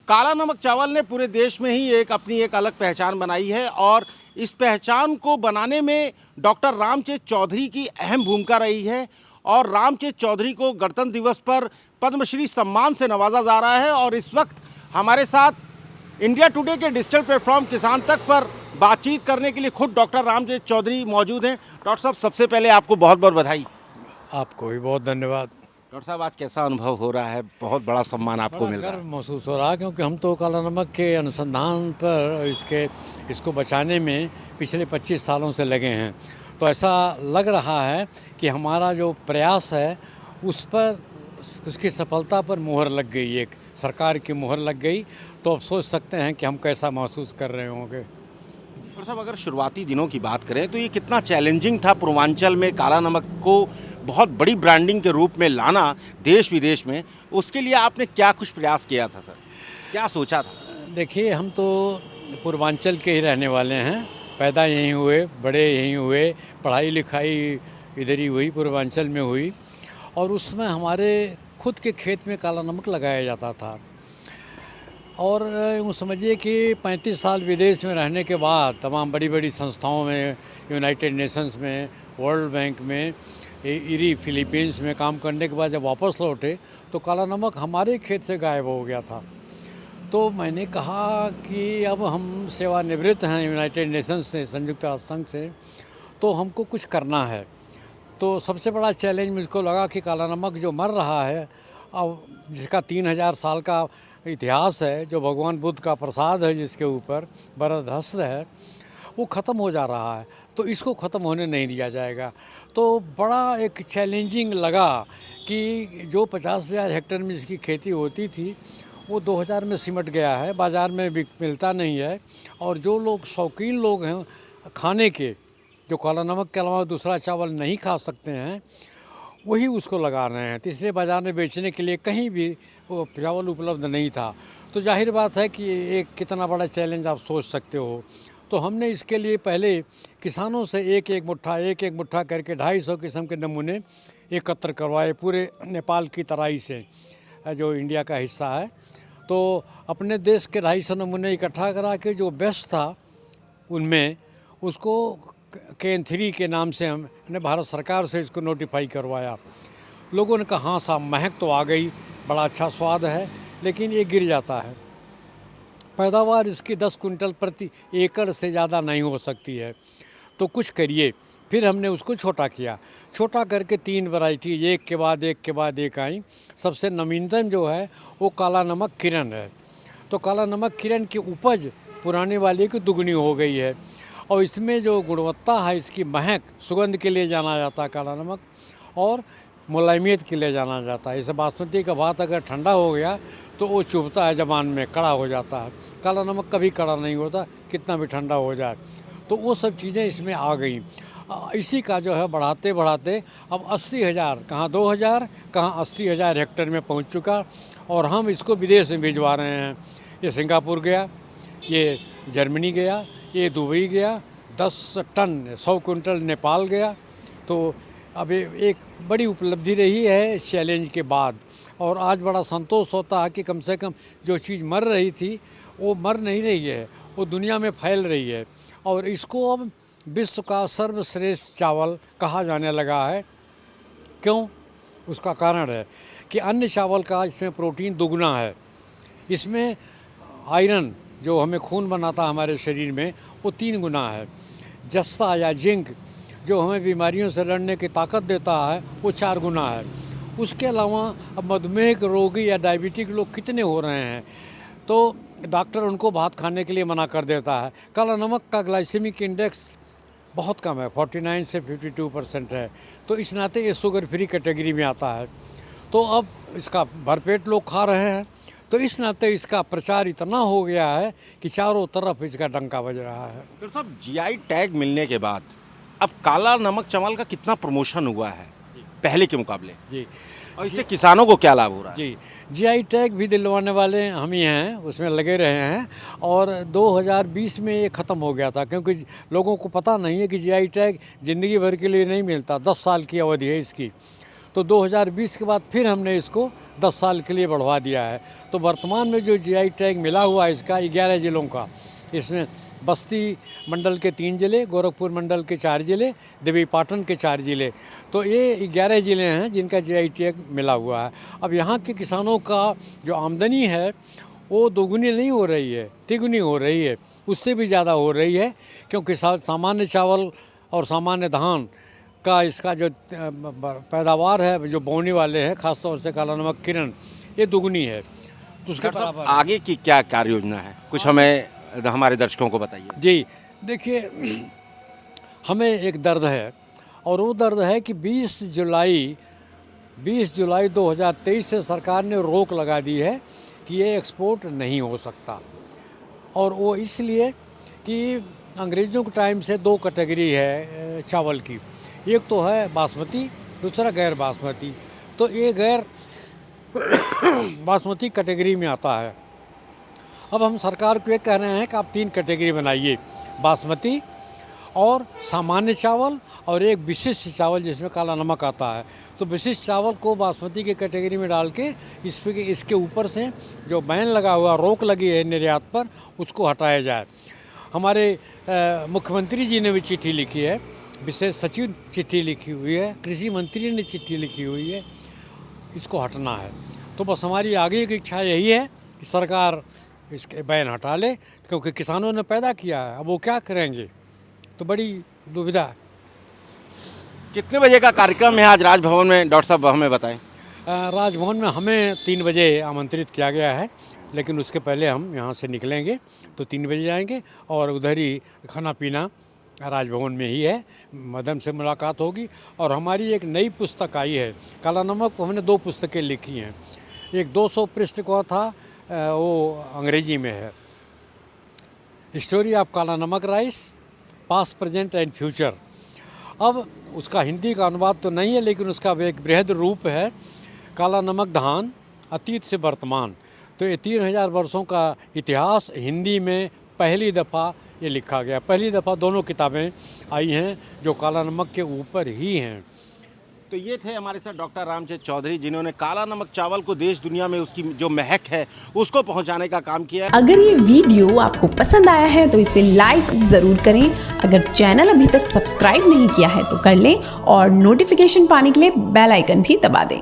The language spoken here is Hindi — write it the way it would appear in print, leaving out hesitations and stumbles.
काला नमक चावल ने पूरे देश में ही अपनी एक अलग पहचान बनाई है और इस पहचान को बनाने में डॉक्टर रामचेत चौधरी की अहम भूमिका रही है। और रामचेत चौधरी को गणतंत्र दिवस पर पद्मश्री सम्मान से नवाजा जा रहा है। और इस वक्त हमारे साथ इंडिया टुडे के डिजिटल प्लेटफॉर्म किसान तक पर बातचीत करने के लिए खुद डॉक्टर रामचेत चौधरी मौजूद हैं। डॉक्टर साहब, सबसे पहले आपको बहुत बहुत बधाई। आपको भी बहुत धन्यवाद। डॉक्टर साहब, आज कैसा अनुभव हो रहा है? बहुत बड़ा सम्मान आपको मिल रहा है। गर्व महसूस हो रहा है क्योंकि हम तो काला नमक के अनुसंधान पर इसको बचाने में पिछले 25 सालों से लगे हैं। तो ऐसा लग रहा है कि हमारा जो प्रयास है उस पर उसकी सफलता पर मुहर लग गई, एक सरकार की मुहर लग गई। तो अब सोच सकते हैं कि हम कैसा महसूस कर रहे होंगे। डॉक्टर साहब, अगर शुरुआती दिनों की बात करें तो ये कितना चैलेंजिंग था पूर्वांचल में काला नमक को बहुत बड़ी ब्रांडिंग के रूप में लाना देश विदेश में? उसके लिए आपने क्या कुछ प्रयास किया था सर? क्या सोचा था? देखिए, हम तो पूर्वांचल के ही रहने वाले हैं, पैदा यहीं हुए, बड़े यहीं हुए, पढ़ाई लिखाई इधर ही हुई, पूर्वांचल में हुई। और उसमें हमारे खुद के खेत में काला नमक लगाया जाता था। और यूँ समझिए कि 35 साल विदेश में रहने के बाद तमाम बड़ी बड़ी संस्थाओं में, यूनाइटेड नेशंस में, वर्ल्ड बैंक में, इरी फिलीपींस में काम करने के बाद जब वापस लौटे तो काला नमक हमारे खेत से गायब हो गया था। तो मैंने कहा कि अब हम सेवानिवृत्त हैं यूनाइटेड नेशंस से, संयुक्त राष्ट्र संघ से, तो हमको कुछ करना है। तो सबसे बड़ा चैलेंज मुझको लगा कि काला नमक जो मर रहा है, अब जिसका 3000 साल का इतिहास है, जो भगवान बुद्ध का प्रसाद है, जिसके ऊपर बरदहस्त है, वो ख़त्म हो जा रहा है। तो इसको ख़त्म होने नहीं दिया जाएगा। तो बड़ा एक चैलेंजिंग लगा कि जो 50,000 हेक्टेयर में जिसकी खेती होती थी वो 2000 में सिमट गया है, बाज़ार में भी मिलता नहीं है। और जो लोग शौकीन लोग हैं खाने के, जो काला नमक के अलावा दूसरा चावल नहीं खा सकते हैं, वही उसको लगा रहे हैं। तो इसलिए बाज़ार में बेचने के लिए कहीं भी वो चावल उपलब्ध नहीं था। तो जाहिर बात है कि एक कितना बड़ा चैलेंज आप सोच सकते हो। तो हमने इसके लिए पहले किसानों से एक एक मुट्ठा करके 250 किस्म के नमूने एकत्र करवाए, पूरे नेपाल की तराई से, जो इंडिया का हिस्सा है। तो अपने देश के 250 नमूने इकट्ठा करा के जो बेस्ट था उनमें उसको केन3 के नाम से हमने भारत सरकार से इसको नोटिफाई करवाया। लोगों ने कहा हाँ साहब, महक तो आ गई, बड़ा अच्छा स्वाद है, लेकिन ये गिर जाता है। पैदावार इसकी 10 कुंटल प्रति एकड़ से ज़्यादा नहीं हो सकती है। तो कुछ करिए। फिर हमने उसको छोटा किया, छोटा करके 3 वैरायटी एक के बाद एक आई। सबसे नवीनतम जो है वो काला नमक किरण है। तो काला नमक किरण की उपज पुराने वाले की दुगनी हो गई है। और इसमें जो गुणवत्ता है, इसकी महक, सुगंध के लिए जाना जाता है काला नमक, और मुलायमियत के लिए जाना जाता है। जैसे बासमती का भात अगर ठंडा हो गया तो वो चुभता है ज़बान में, कड़ा हो जाता है। काला नमक कभी कड़ा नहीं होता, कितना भी ठंडा हो जाए। तो वो सब चीज़ें इसमें आ गई। इसी का जो है बढ़ाते बढ़ाते अब 80,000, कहाँ 2000, कहाँ 80,000 हेक्टेयर में पहुंच चुका। और हम इसको विदेश में भिजवा रहे हैं। ये सिंगापुर गया, ये जर्मनी गया, ये दुबई गया, 10 टन 100 कुंटल नेपाल गया। तो अब एक बड़ी उपलब्धि रही है इस चैलेंज के बाद। और आज बड़ा संतोष होता है कि कम से कम जो चीज़ मर रही थी वो मर नहीं रही है, वो दुनिया में फैल रही है। और इसको अब विश्व का सर्वश्रेष्ठ चावल कहा जाने लगा है। क्यों? उसका कारण है कि अन्य चावल का इसमें प्रोटीन दुगना है। इसमें आयरन, जो हमें खून बनाता है हमारे शरीर में, वो 3 गुना है। जस्ता या जिंक, जो हमें बीमारियों से लड़ने की ताकत देता है, वो 4 गुना है। उसके अलावा अब मधुमेह के रोगी या डायबिटिक लोग कितने हो रहे हैं, तो डॉक्टर उनको भात खाने के लिए मना कर देता है। काला नमक का ग्लाइसेमिक इंडेक्स बहुत कम है, 49 से 52% है। तो इस नाते ये शुगर फ्री कैटेगरी में आता है। तो अब इसका भरपेट लोग खा रहे हैं। तो इस नाते इसका प्रचार इतना हो गया है कि चारों तरफ इसका डंका बज रहा है। डॉक्टर साहब, जीआई टैग मिलने के बाद अब काला नमक चावल का कितना प्रमोशन हुआ है पहले के मुकाबले? जी। और इससे किसानों को क्या लाभ हो रहा है? जी, जीआई टैग भी दिलवाने वाले हम ही हैं, उसमें लगे रहे हैं। और 2020 में ये ख़त्म हो गया था, क्योंकि लोगों को पता नहीं है कि जीआई टैग ज़िंदगी भर के लिए नहीं मिलता, 10 साल की अवधि है इसकी। तो 2020 के बाद फिर हमने इसको 10 साल के लिए बढ़वा दिया है। तो वर्तमान में जो जीआई टैग मिला हुआ है इसका 11 ज़िलों का, इसमें बस्ती मंडल के 3 ज़िले, गोरखपुर मंडल के 4 ज़िले, देवी पाटन के 4 ज़िले, तो ये 11 ज़िले हैं जिनका जीआई टैग मिला हुआ है। अब यहाँ के किसानों का जो आमदनी है वो दोगुनी नहीं हो रही है, तिगुनी हो रही है, उससे भी ज़्यादा हो रही है, क्योंकि सामान्य चावल और सामान्य धान का इसका जो पैदावार है, जो बोने वाले हैं, खासतौर से काला नमक किरण, ये दुगनी है। तो उसके बराबर आगे की क्या कार्य योजना है, कुछ हमें हमारे दर्शकों को बताइए। जी देखिए, हमें एक दर्द है, और वो दर्द है कि 20 जुलाई 2023 से सरकार ने रोक लगा दी है कि ये एक्सपोर्ट नहीं हो सकता। और वो इसलिए कि अंग्रेज़ों के टाइम से 2 कैटेगरी है चावल की, एक तो है बासमती, दूसरा गैर बासमती। तो ये गैर बासमती कैटेगरी में आता है। अब हम सरकार को ये कह रहे हैं कि आप 3 कैटेगरी बनाइए, बासमती और सामान्य चावल और एक विशिष्ट चावल जिसमें काला नमक आता है। तो विशिष्ट चावल को बासमती की कैटेगरी में डाल के इसके ऊपर से जो बैन लगा हुआ, रोक लगी है निर्यात पर, उसको हटाया जाए। हमारे मुख्यमंत्री जी ने भी चिट्ठी लिखी है, विशेष सचिव चिट्ठी लिखी हुई है, कृषि मंत्री ने चिट्ठी लिखी हुई है, इसको हटना है। तो बस हमारी आगे की इच्छा यही है कि सरकार इसके बैन हटा ले, क्योंकि किसानों ने पैदा किया है, अब वो क्या करेंगे, तो बड़ी दुविधा है। कितने बजे का कार्यक्रम है आज राजभवन में, डॉक्टर साहब हमें बताएं। राजभवन में हमें 3 बजे आमंत्रित किया गया है, लेकिन उसके पहले हम यहाँ से निकलेंगे तो 3 बजे जाएंगे, और उधर ही खाना पीना राजभवन में ही है, मदन से मुलाकात होगी। और हमारी एक नई पुस्तक आई है काला नमक, हमने 2 पुस्तकें लिखी हैं। एक 200 पृष्ठ का था, वो अंग्रेजी में है, स्टोरी ऑफ काला नमक rice, past present and future. अब उसका हिंदी का अनुवाद तो नहीं है, लेकिन उसका एक बृहद रूप है, काला नमक धान अतीत से वर्तमान। तो ये 3000 वर्षों का इतिहास हिंदी में पहली दफ़ा ये लिखा गया। पहली दफ़ा दोनों किताबें आई हैं जो काला नमक के ऊपर ही हैं। तो ये थे हमारे साथ डॉक्टर रामचंद्र चौधरी, जिन्होंने काला नमक चावल को देश दुनिया में उसकी जो महक है उसको पहुंचाने का काम किया है। अगर ये वीडियो आपको पसंद आया है तो इसे लाइक ज़रूर करें। अगर चैनल अभी तक सब्सक्राइब नहीं किया है तो कर लें, और नोटिफिकेशन पाने के लिए बेल आइकन भी दबा दें।